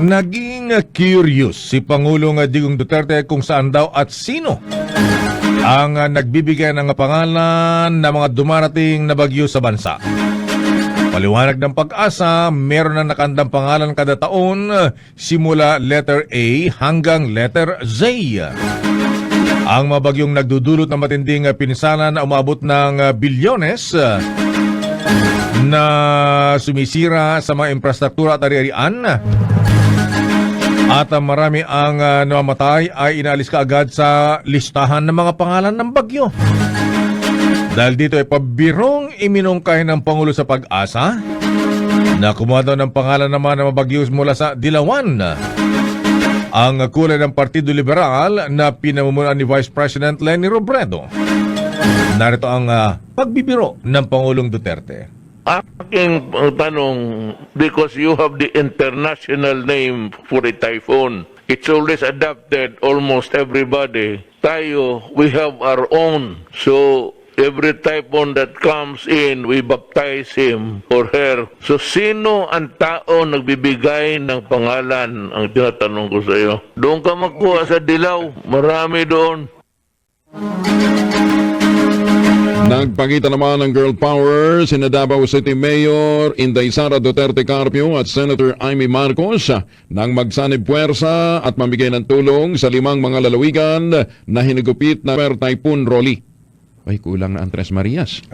Naging curious si Pangulong Digong Duterte kung saan daw at sino ang nagbibigay ng pangalan ng mga dumarating na bagyo sa bansa. Paliwanag ng Pag-asa, meron na nakandang pangalan kada taon simula letter A hanggang letter Z. Ang mga bagyong nagdudulot ng matinding pinsanan na umabot ng bilyones na sumisira sa mga infrastruktura at ari-arian. At marami ang namamatay ay inaalis kaagad sa listahan ng mga pangalan ng bagyo. Dahil dito ay pabirong iminungkay ng Pangulo sa Pag-asa na kumuha daw ng pangalan naman ng mga bagyo mula sa Dilawan. Ang kulay ng Partido Liberal na pinamumunuan ni Vice President Leni Robredo. Narito ang pagbibiro ng Pangulong Duterte. Aking tanong, because you have the international name for a typhoon, it's always adapted almost everybody. Tayo, we have our own. So, every typhoon that comes in, we baptize him or her. So, sino ang tao nagbibigay ng pangalan? Ang tinatanong ko sa iyo. Doon ka magkuha sa Dilaw. Marami doon. Nagpakita naman ng girl power sina Davao City Mayor Inday Sara Duterte Carpio at Senator Imee Marcos nang magsanib puwersa at mamigay ng tulong sa 5 mga lalawigan na hinagupit na per Typhoon Rolly. Ay, kulang na ang Tres Marias.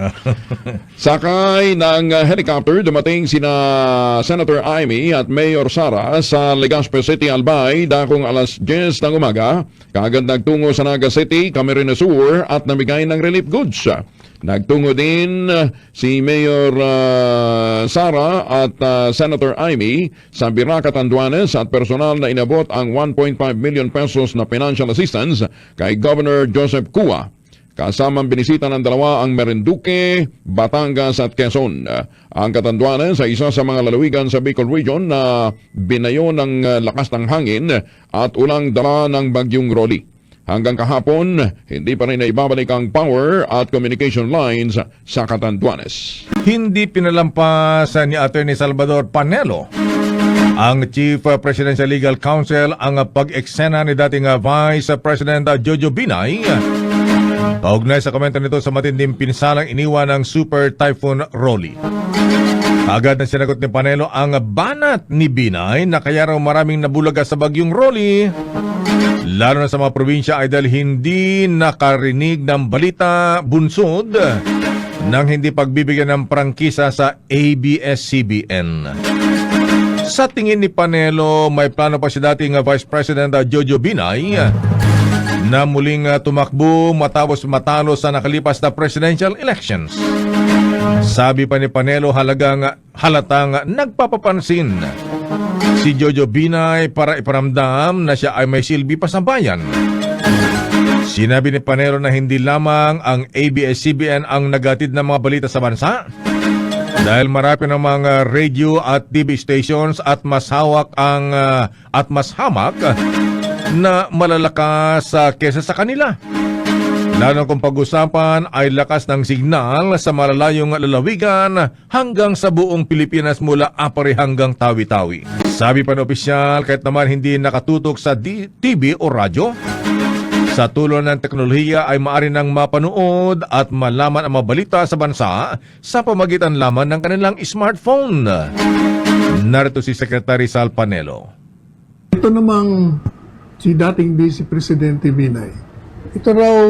Sakay ng helicopter, dumating sina Senator Imee at Mayor Sara sa Legazpi City, Albay, dakong alas 10 ng umaga. Kaagad nagtungo sa Naga City, Camarines Sur at namigay ng relief goods. Nagtungo din si Mayor Sara at Senator Imee sa Biracat, Anduanes at personal na inabot ang 1.5 million pesos na financial assistance kay Governor Joseph Cua. Kasamang binisita ng dalawa ang Marinduque, Batangas at Quezon. Ang Catanduanes ay isa sa mga lalawigan sa Bicol Region na binayo ng lakas ng hangin at ulang dala ng bagyong Rolly. Hanggang kahapon, hindi pa rin naibabalik ang power at communication lines sa Catanduanes. Hindi pinalampas ni Attorney Salvador Panelo, ang Chief Presidential Legal Counsel, ang pag-eksena ni dating Vice President Jojo Binay kaugnay sa komento nito sa matinding pinsalang iniwan ng Super Typhoon Rolly. Agad na sinagot ni Panelo ang banat ni Binay na kaya raw maraming nabulaga sa bagyong Rolly, lalo na sa mga probinsya, ay dahil hindi nakarinig ng balita bunsod ng hindi pagbibigyan ng prangkisa sa ABS-CBN. Sa tingin ni Panelo, may plano pa si dating Vice President Jojo Binay na muling tumakbo matapos matalo sa nakalipas na presidential elections. Sabi pa ni Panelo, halatang nagpapapansin si Jojo Binay para iparamdam na siya ay may silbi pa sa bayan. Sinabi ni Panelo na hindi lamang ang ABS-CBN ang nagatid ng mga balita sa bansa, dahil marami ng mga radio at TV stations at mas hamak na malalakas kesa sa kanila. Lalo kung pag-usapan ay lakas ng signal sa malalayong lalawigan hanggang sa buong Pilipinas mula Apare hanggang Tawi-Tawi. Sabi pa ng opisyal, kahit naman hindi nakatutok sa TV o radyo, sa tulong ng teknolohiya ay maaari nang mapanood at malaman ang mga balita sa bansa sa pamagitan lamang ng kanilang smartphone. Narito si Secretary Sal Panelo. Ito namang si dating Vice Presidente Binay, ito raw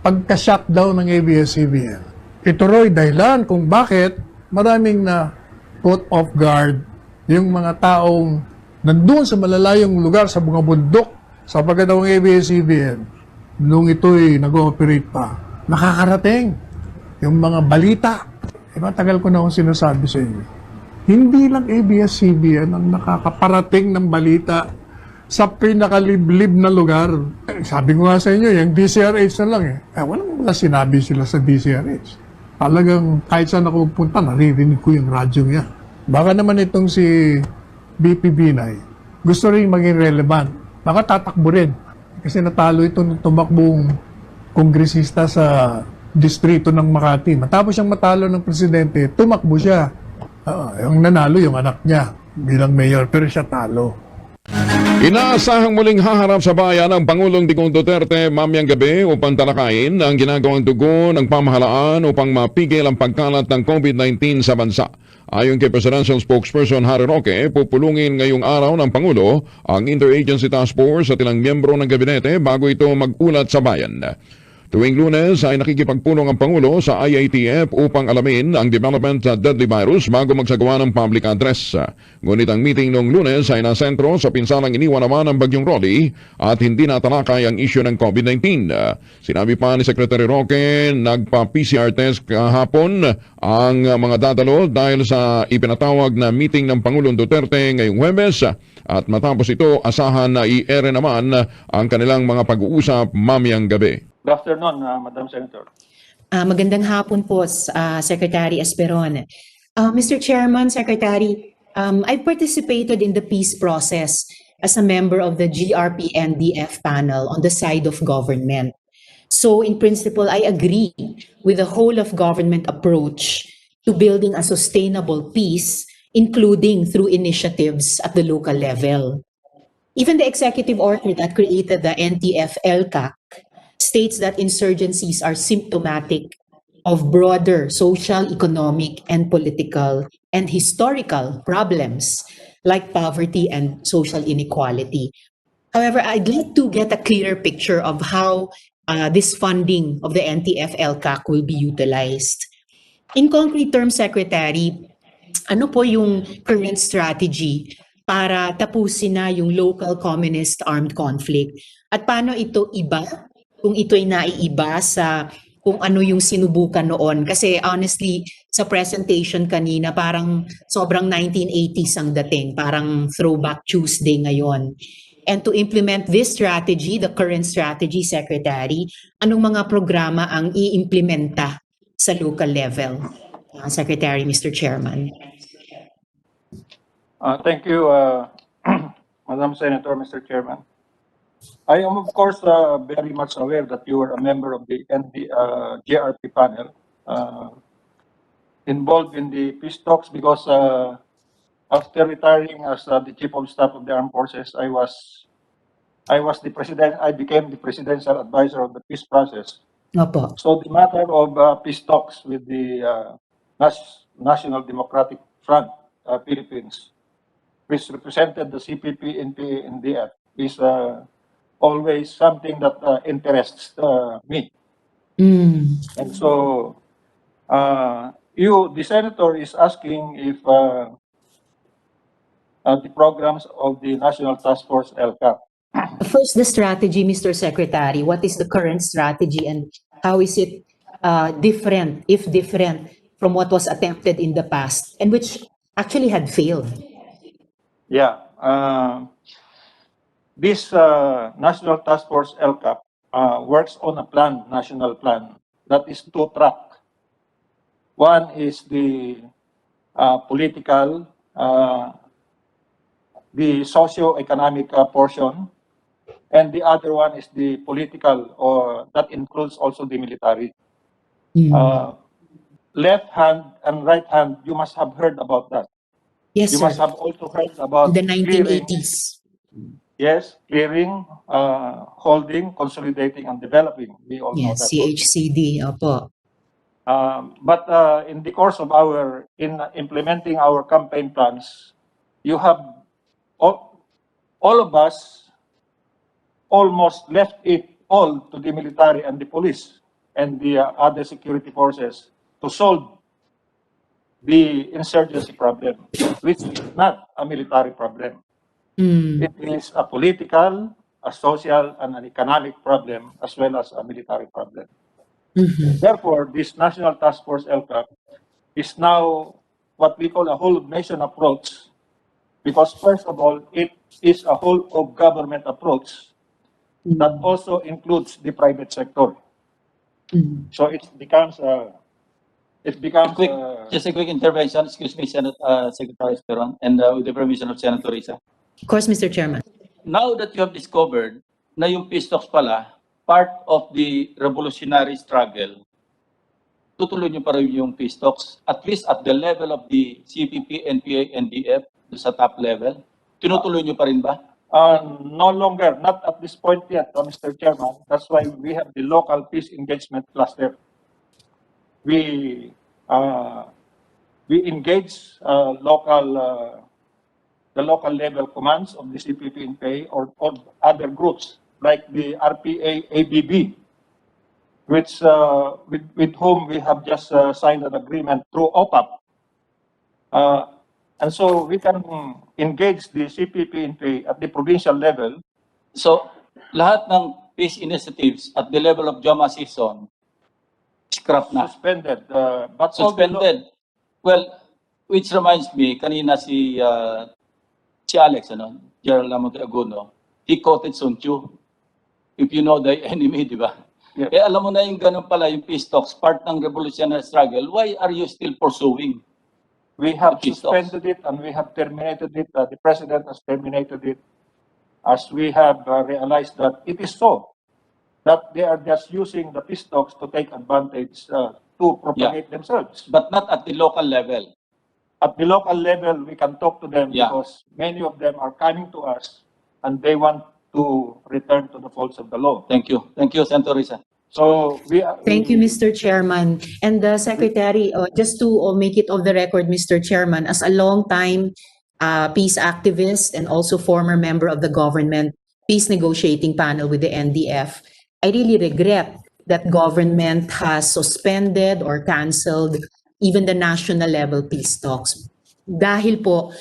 pagka-shutdown ng ABS-CBN. Ito raw dahilan kung bakit maraming na put off guard yung mga taong nandun sa malalayong lugar sa mga bundok sapagkat daw ang ABS-CBN nung ito'y nag-ooperate pa, nakakarating yung mga balita. Matagal ko na akong sinasabi sa inyo. Hindi lang ABS-CBN ang nakakaparating ng balita sa pinakaliblib na lugar. Sabi ko nga sa inyo, yung DCRH na lang walang mga sinabi sila sa DCRH. Talagang kahit saan ako pupunta, naririnig ko yung radyo niya. Baka naman itong si BP Binay, gusto rin maging relevant. Baka tatakbo rin. Kasi natalo ito ng tumakbong kongresista sa distrito ng Makati. Matapos siyang matalo ng presidente, tumakbo siya. Yung nanalo yung anak niya bilang mayor, pero siya talo. Inaasahang muling haharap sa bayan ang Pangulong Digong Duterte mamayang gabi upang talakayin ang ginagawang tugon ng pamahalaan upang mapigil ang pagkalat ng COVID-19 sa bansa. Ayon kay Presidential Spokesperson Harry Roque, pupulungin ngayong araw ng Pangulo ang Interagency Task Force at ilang miyembro ng gabinete bago ito mag-ulat sa bayan. Tuwing Lunes ay nakikipagpulong ang Pangulo sa IATF upang alamin ang development sa deadly virus bago magsagawa ng public address. Ngunit ang meeting noong Lunes ay nasentro sa pinsalang iniwan naman ng Bagyong Rolly at hindi natalakay ang isyu ng COVID-19. Sinabi pa ni Secretary Roque, nagpa-PCR test kahapon ang mga dadalo dahil sa ipinatawag na meeting ng Pangulong Duterte ngayong Huwebes at matapos ito asahan na i-ere naman ang kanilang mga pag-uusap mamayang gabi. Good afternoon, Madam Senator. Magandang hapon po, Secretary Esperon. Mr. Chairman, Secretary, I participated in the peace process as a member of the GRP-NDF panel on the side of government. So in principle, I agree with the whole of government approach to building a sustainable peace, including through initiatives at the local level. Even the executive order that created the NTF-ELCAC states that insurgencies are symptomatic of broader social, economic, and political and historical problems like poverty and social inequality. However, I'd like to get a clearer picture of how this funding of the NTF-ELCAC will be utilized. In concrete terms, Secretary, ano po yung current strategy para tapusin na yung local communist armed conflict? At paano ito iba kung ito'y naiiba sa kung ano yung sinubukan noon? Kasi honestly, sa presentation kanina, parang sobrang 1980s ang dating, parang throwback Tuesday ngayon. And to implement this strategy, the current strategy, Secretary, anong mga programa ang i-implementa sa local level? Secretary, Mr. Chairman. Thank you, Madam Senator, Mr. Chairman. I am, of course, very much aware that you are a member of the GRP panel involved in the peace talks because after retiring as the Chief of Staff of the Armed Forces, I became the presidential advisor of the peace process. Opo. So the matter of peace talks with the National Democratic Front, Philippines, which represented the CPP and NDF, is always something that interests me. And so, the senator is asking if the programs of the National Task Force ELCAP. First, the strategy, Mr. Secretary. What is the current strategy and how is it different, if different, from what was attempted in the past and which actually had failed? Yeah. This National Task Force ELCAP works on a national plan, that is two-track. One is the political, the socio-economic portion, and the other one is the political, or that includes also the military. Left hand and right hand, you must have heard about that. Yes, You sir. must have also heard about In the clearing, 1980s. yes, clearing, holding, consolidating, and developing. We all know Yes, that. CHCD. Opo. But in the course of implementing our campaign plans, you have all of us almost left it all to the military and the police and the other security forces to solve the insurgency problem, which is not a military problem. It is a political, a social, and an economic problem, as well as a military problem. Therefore, this National Task Force ELCAP is now what we call a whole-of-nation approach, because first of all, it is a whole-of-government approach that also includes the private sector. So it becomes Just a quick intervention, excuse me, Secretary Esperon, and with the permission of Senator Risa. Of course, Mr. Chairman. Now that you have discovered na yung peace talks pala, part of the revolutionary struggle, tutuloy nyo pa rin yung peace talks, at least at the level of the CPP, NPA, NDF, sa top level, tinutuloy nyo pa rin ba? No longer, not at this point yet, Mr. Chairman. That's why we have the local peace engagement cluster. We engage the local level commands of the CPP-NPA or other groups like the RPA ABB, which with whom we have just signed an agreement through OPAP. And so we can engage the CPP-NPA at the provincial level. So, lahat ng peace initiatives at the level of JOMA season, scrap na. Suspended. But all the Suspended. Well, which reminds me, kanina si Alex, Gerald Lamonte Aguno, he quoted Sun Tzu. If you know the enemy, di ba? Yeah. Eh, alam mo na yung ganun pala, yung peace talks, part ng revolutionary struggle, why are you still pursuing? We have The peace talks. suspended it and we have terminated it. The President has terminated it as we have realized that it is so, that they are just using the peace talks to take advantage to propagate themselves. But not at the local level. At the local level, we can talk to them Yeah. because many of them are coming to us and they want to return to the folds of the law. Thank you. Thank you, Senator Risa. So we are. Thank you, Mr. Chairman. And Secretary, just to make it of the record, Mr. Chairman, as a long-time peace activist and also former member of the government peace negotiating panel with the NDF, I really regret that government has suspended or canceled even the national level peace talks. Dahil po,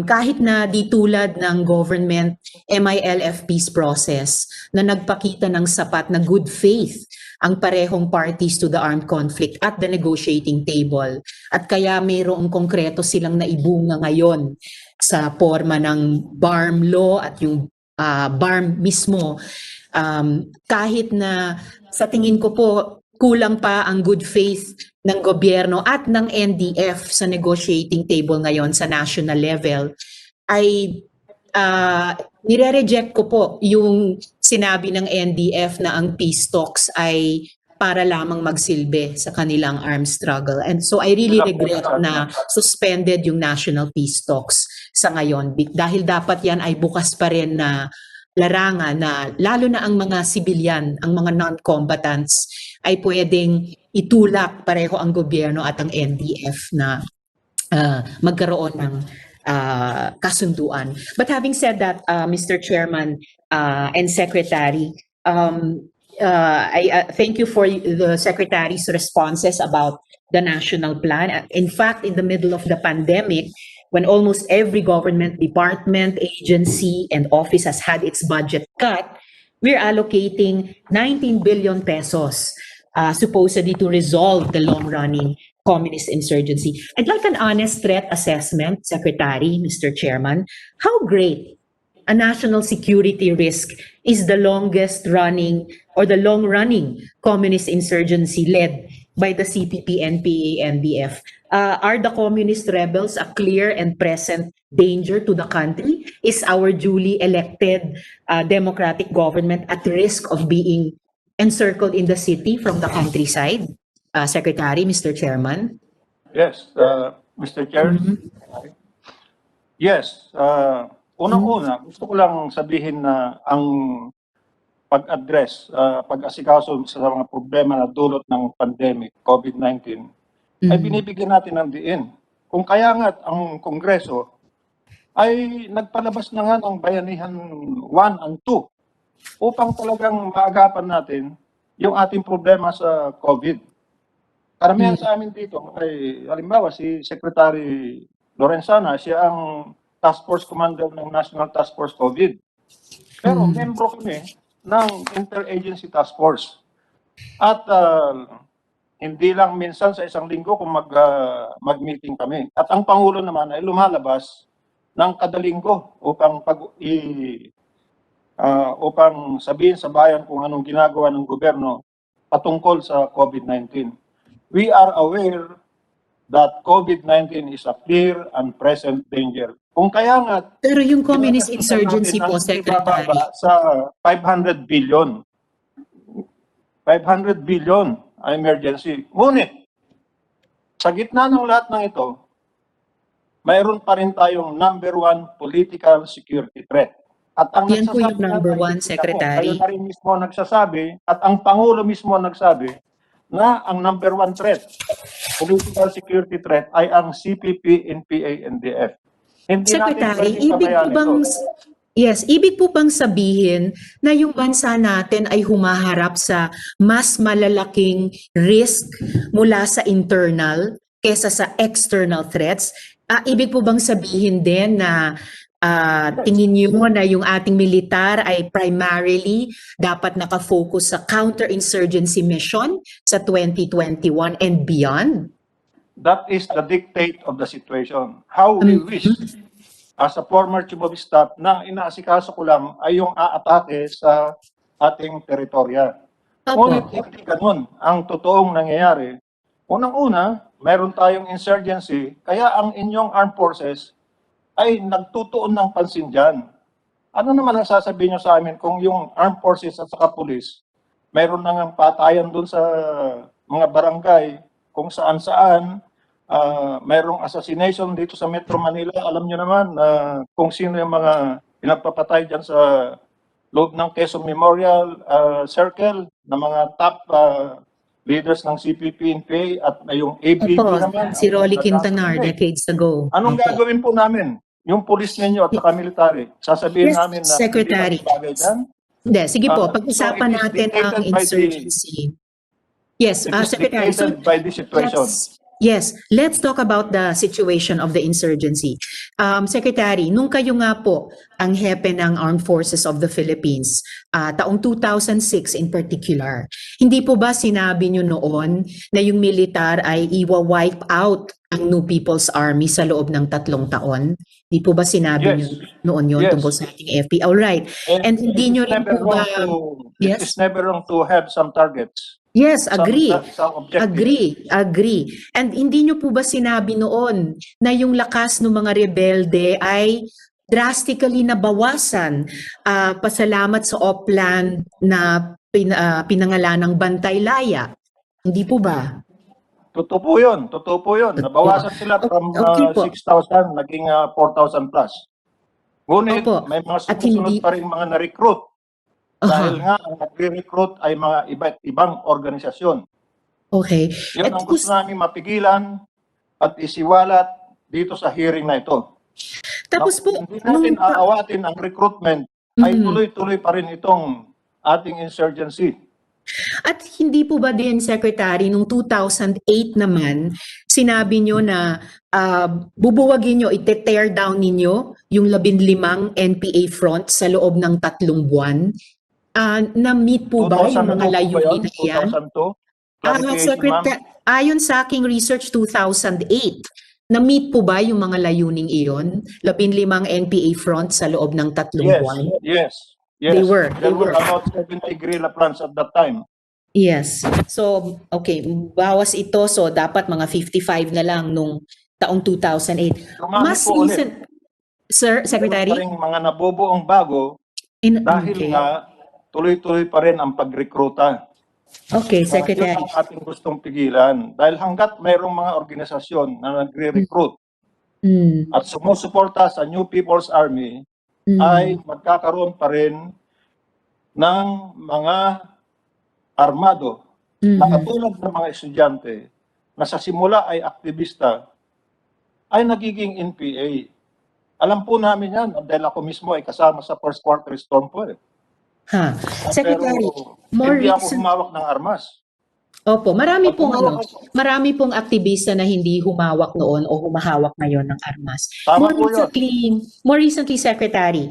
kahit na di tulad ng government MILF peace process na nagpakita ng sapat na good faith ang parehong parties to the armed conflict at the negotiating table. At kaya mayroong konkreto silang naibunga ngayon sa forma ng BARM law at yung BARM mismo. Kahit na sa tingin ko po, kulang pa ang good faith ng gobyerno at ng NDF sa negotiating table ngayon sa national level, ay nire-reject ko po yung sinabi ng NDF na ang peace talks ay para lamang magsilbi sa kanilang armed struggle. And so I really regret na suspended yung national peace talks sa ngayon dahil dapat yan ay bukas pa rin na larangan na lalo na ang mga civilian, ang mga non-combatants ay pwedeng itulak pareho ang gobyerno at ang NDF na magkaroon ng kasunduan. But having said that, Mr. Chairman and Secretary, I thank you for the Secretary's responses about the national plan. In fact, in the middle of the pandemic, when almost every government department, agency, and office has had its budget cut, we're allocating 19 billion pesos supposedly to resolve the long-running communist insurgency. I'd like an honest threat assessment, Secretary, Mr. Chairman. How great a national security risk is the longest running or the long-running communist insurgency led by the CPP, NPA, NDF? Are the communist rebels a clear and present danger to the country? Is our duly elected democratic government at risk of being encircled in the city from the countryside? Secretary, Mr. Chairman? Yes, Mr. Chair. Yes. Unang-una, gusto ko lang sabihin na ang pag-address, pag-asikaso sa mga problema na dulot ng pandemic, COVID-19, ay binibigyan natin ng diin. Kung kaya nga ang Kongreso ay nagpalabas na nga ng Bayanihan 1 and 2 upang talagang maagapan natin yung ating problema sa COVID. Karamihan sa amin dito, ay halimbawa si Secretary Lorenzana, siya ang Task Force Commander ng National Task Force COVID. Pero membro kami ng Interagency Task Force. At hindi lang minsan sa isang linggo kung mag-meeting kami. At ang Pangulo naman ay lumalabas ng kada linggo upang upang sabihin sa bayan kung anong ginagawa ng gobyerno patungkol sa COVID-19. We are aware that COVID-19 is a clear and present danger. Kung kaya nga... Pero yung communist insurgency po, Secretary. Sa 500 billion. 500 billion emergency. Ngunit, sa gitna ng lahat ng ito, mayroon pa rin tayong number 1 political security threat. At ang Yan po yung nagsasabi number ay one, hindi ako. Secretary. Kayo na rin mismo nagsasabi at ang Pangulo mismo nagsabi na ang number one threat, political security threat, ay ang CPP, NPA, NDF. Hindi natin Secretary, pwedeng pabayaan ito. ibig po bang sabihin na yung bansa natin ay humaharap sa mas malalaking risk mula sa internal kesa sa external threats? Ibig po bang sabihin din na tingin niyo na yung ating militar ay primarily dapat nakafocus sa counterinsurgency mission sa 2021 and beyond? That is the dictate of the situation. How we wish, as a former chief of staff, na inaasikaso ko lang ay yung aatake sa ating teritorya. Ngunit hindi ganun ang totoong nangyayari. Unang-una, mayroon tayong insurgency, kaya ang inyong armed forces ay nagtutuon ng pansin dyan. Ano naman ang sasabihin nyo sa amin kung yung armed forces at saka police, mayroon nang patayan dun sa mga barangay, kung saan-saan, mayroong assassination dito sa Metro Manila. Alam nyo naman kung sino yung mga pinagpapatay dyan sa loob ng Quezon Memorial Circle na mga top leaders ng CPP, NPA at yung ABP naman. Si Rolly Quintanar decades ago. Anong gagawin po namin? Yung police ninyo at saka military, sasabihin Yes, namin na Secretary. hindi kami bagay dyan? Hindi, sige po, So pag-usapan it is natin ang dictated by insurgency. Yes, It is Secretary. So, dictated by the situation. let's talk about the situation of the insurgency. Secretary, nung kayo nga po ang hepe ng Armed Forces of the Philippines, taong 2006 in particular, hindi po ba sinabi nyo noon na yung militar ay iwa-wipe out ang New People's Army sa loob ng 3 taon? Hindi po ba sinabi Yes. nyo noon yun Yes. tungkol sa ating FP? Alright. And hindi nyo rin po ba... It is never wrong to have some targets. Yes, agree. Some objectives. Agree. And hindi nyo po ba sinabi noon na yung lakas ng mga rebelde ay drastically nabawasan pasalamat sa Oplan na pinangalan ng Bantay Laya? Hindi po ba? Totoo po yun. Nabawasan sila from Okay po. 6,000, naging 4,000 plus. Ngunit Opo. may mga At sumusunod hindi- pa rin mga na-recruit. Dahil nga, ang nagre-recruit ay mga iba't ibang organisasyon. Okay. Yun ang gusto namin mapigilan at isiwalat dito sa hearing na ito. Tapos po, Hindi natin aawatin ang recruitment, ay tuloy-tuloy pa rin itong ating insurgency. At hindi po ba din, Secretary, nung 2008 naman, sinabi nyo na bubuwagin nyo, ite-tear down ninyo yung 15 NPA front sa loob ng 3 buwan? Na-meet po ba yung mga layunin na yan? 2002? Secretary, ayon sa aking research 2008, na-meet po ba yung mga layuning iyon? 15 NPA front sa loob ng 3 buwan? Yes. They were. There were about 70 guerrilla plants at that time. Yes. So, okay, bawas ito. So, dapat mga 55 na lang nung taong 2008. Dumami Mas po recent, Sir Secretary? Meron pa rin mga nabubuong bago dahil Okay. nga tuloy-tuloy pa rin ang pagrekruta. Okay, Secretary. Yun ang ating gustong pigilan. Dahil hanggat mayroong mga organisasyon na nagre-recruit at sumusuporta sa New People's Army, ay magkakaroon pa rin ng mga armado na katulad ng mga estudyante na sa simula ay aktivista ay nagiging NPA. Alam po namin yan dahil ako mismo ay kasama sa first quarter storm po. Secretary, Pero hindi ako humawak ng armas. Opo, marami pong aktivista na hindi humawak noon o humahawak ngayon ng armas. Tama po yun. More recently, Secretary,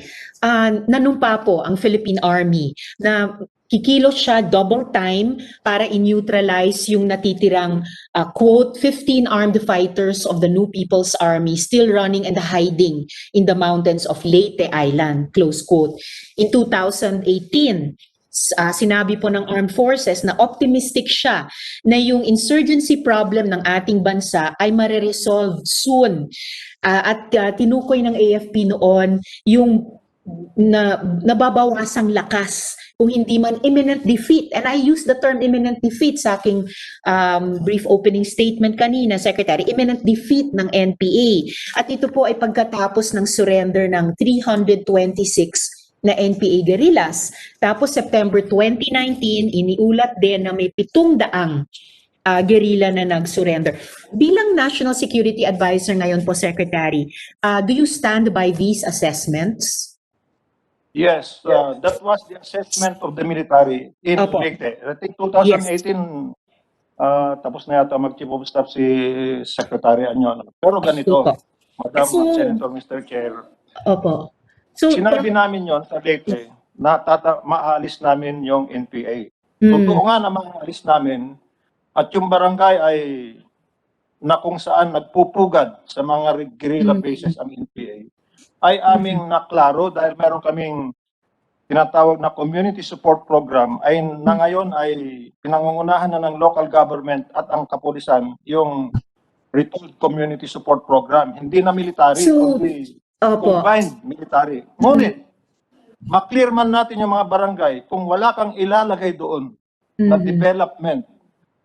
nanumpa po ang Philippine Army na kikilos siya double time para i-neutralize yung natitirang quote 15 armed fighters of the New People's Army still running and hiding in the mountains of Leyte Island, close quote. In 2018, sinabi po ng Armed Forces na optimistic siya na yung insurgency problem ng ating bansa ay mareresolve soon. At tinukoy ng AFP noon yung nababawasang lakas kung hindi man imminent defeat. And I use the term imminent defeat sa aking brief opening statement kanina, Secretary. Imminent defeat ng NPA. At ito po ay pagkatapos ng surrender ng 326 na NPA guerrillas. Tapos September 2019, iniulat din na may 700 guerrilla na nag-surrender. Bilang National Security Advisor ngayon po, Secretary, do you stand by these assessments? Yes, that was the assessment of the military in Opo. Leyte. I think 2018, tapos na yata mag-chief of staff si Secretary Anyon. Pero ganito, Opo. Madam So- Senator, Mr. Chair, Opo. So, sinabi namin yon sa Leyte na maalis namin yung NPA. Mm. Totoo nga na maalis namin at yung barangay ay na kung saan nagpupugad sa mga guerrilla bases ang NPA ay aming naklaro dahil meron kaming tinatawag na community support program ay na ngayon ay pinangungunahan na ng local government at ang kapulisan yung retooled community support program. Hindi na military, So, kundi opo. combined military. Ngunit, maklear man natin yung mga barangay kung wala kang ilalagay doon na development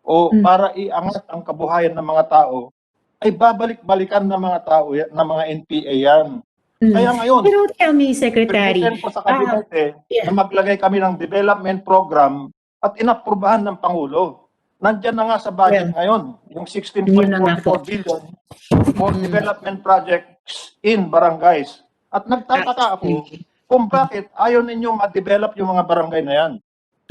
o para iangat ang kabuhayan ng mga tao, ay babalik-balikan ng mga tao, ng mga NPA yan. Kaya ngayon, Pero tell me, Secretary, present ko sa kabinete na maglagay kami ng development program at inaprubahan ng Pangulo. Nandyan na nga sa budget ngayon, yung Yun na nga po. 16.44 billion for development projects in barangays. At nagtataka ako kung bakit ayaw ninyong ma-develop yung mga barangay na yan.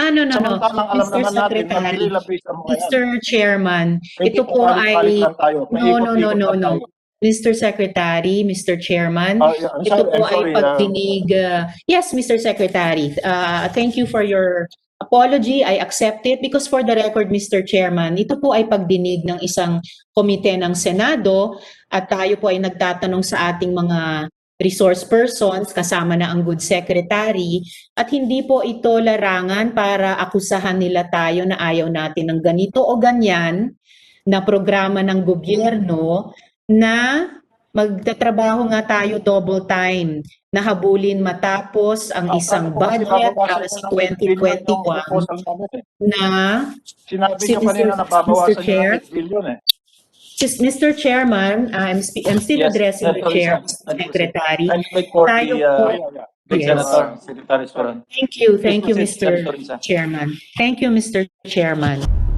no. Samantalang alam Mr. naman natin na Secretary, guerrilla based ang mga yan. Mr. Chairman, Hindi ito po palit-palit ay... lang tayo. Paikot-ikot lang No. tayo. Mr. Secretary, Mr. Chairman, Yeah, I'm ito sorry, po I'm sorry, ay pagdinig. Yes, Mr. Secretary, thank you for your apology. I accept it because for the record, Mr. Chairman, ito po ay pagdinig ng isang komite ng Senado at tayo po ay nagtatanong sa ating mga resource persons, kasama na ang good secretary, at hindi po ito larangan para akusahan nila tayo na ayaw natin ng ganito o ganyan na programa ng gobyerno na magtatrabaho nga tayo double time na habulin matapos ang isang budget para sa 2021 na Sinabi niyo kanina na babawasan niyo ng 8 billion eh. Mr. Chairman, I'm still Yes, addressing the chair, I Secretary. wait for Tayo the po, big Yes. Senator, Secretary Esperon. thank you, Please proceed, Mr. Senator Risa. Chairman. Thank you, Mr. Chairman.